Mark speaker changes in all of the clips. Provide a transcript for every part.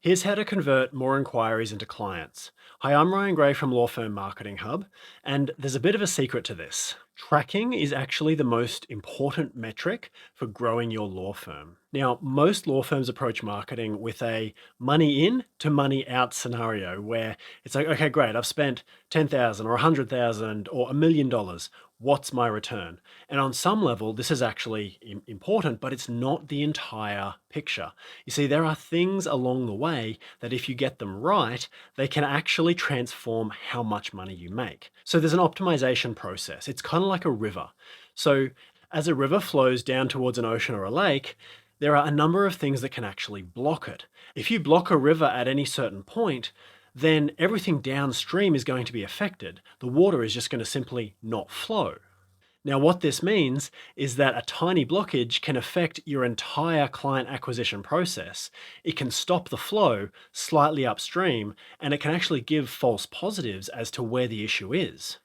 Speaker 1: Here's how to convert more inquiries into clients. Hi, I'm Ryan Gray from Law Firm Marketing Hub, and there's a bit of a secret to this. Tracking is actually the most important metric for growing your law firm. Now, most law firms approach marketing with a money in to money out scenario where it's like, okay, great, I've spent 10,000 or 100,000 or $1 million. What's my return? And on some level, this is actually important, but it's not the entire picture. You see, there are things along the way that if you get them right, they can actually transform how much money you make. So there's an optimization process. It's kind of like a river. So as a river flows down towards an ocean or a lake, there are a number of things that can actually block it. If you block a river at any certain point, then everything downstream is going to be affected. The water is just going to simply not flow. Now, what this means is that a tiny blockage can affect your entire client acquisition process. It can stop the flow slightly upstream, and it can actually give false positives as to where the issue is.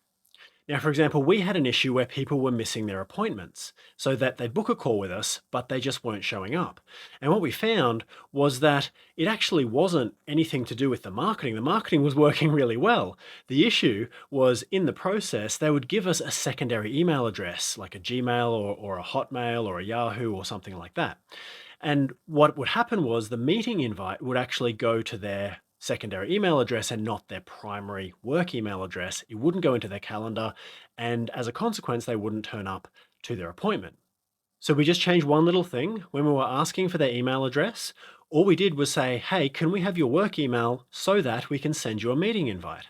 Speaker 1: Now, for example, we had an issue where people were missing their appointments so that they'd book a call with us, but they just weren't showing up. And what we found was that it actually wasn't anything to do with the marketing. The marketing was working really well. The issue was in the process, they would give us a secondary email address, like a Gmail or a Hotmail or a Yahoo or something like that. And what would happen was the meeting invite would actually go to their secondary email address and not their primary work email address. It wouldn't go into their calendar. And as a consequence, they wouldn't turn up to their appointment. So we just changed one little thing. When we were asking for their email address, all we did was say, hey, can we have your work email so that we can send you a meeting invite?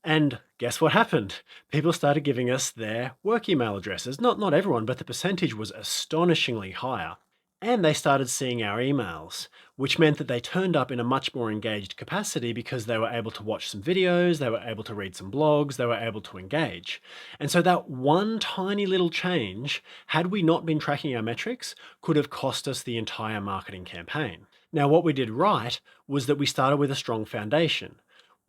Speaker 1: And guess what happened? People started giving us their work email addresses. Not everyone, but the percentage was astonishingly higher. And they started seeing our emails, which meant that they turned up in a much more engaged capacity because they were able to watch some videos, they were able to read some blogs, they were able to engage. And so that one tiny little change, had we not been tracking our metrics, could have cost us the entire marketing campaign. Now, what we did right was that we started with a strong foundation.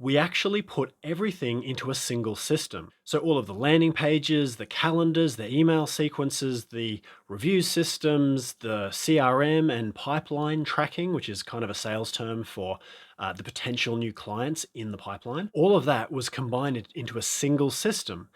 Speaker 1: We actually put everything into a single system. So all of the landing pages, the calendars, the email sequences, the review systems, the CRM and pipeline tracking, which is kind of a sales term for the potential new clients in the pipeline, all of that was combined into a single system.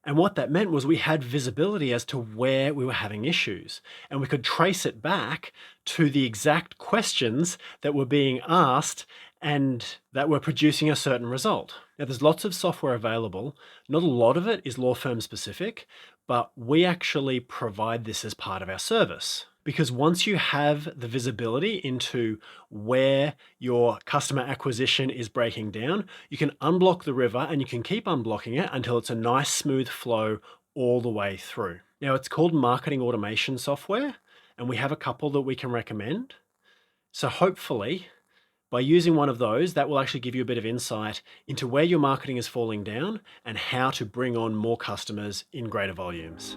Speaker 1: And what that meant was we had visibility as to where we were having issues, and we could trace it back to the exact questions that were being asked and that were producing a certain result. Now, there's lots of software available. Not a lot of it is law firm specific, but we actually provide this as part of our service. Because once you have the visibility into where your customer acquisition is breaking down, you can unblock the river and you can keep unblocking it until it's a nice smooth flow all the way through. Now, it's called marketing automation software, and we have a couple that we can recommend. So hopefully, by using one of those, that will actually give you a bit of insight into where your marketing is falling down and how to bring on more customers in greater volumes.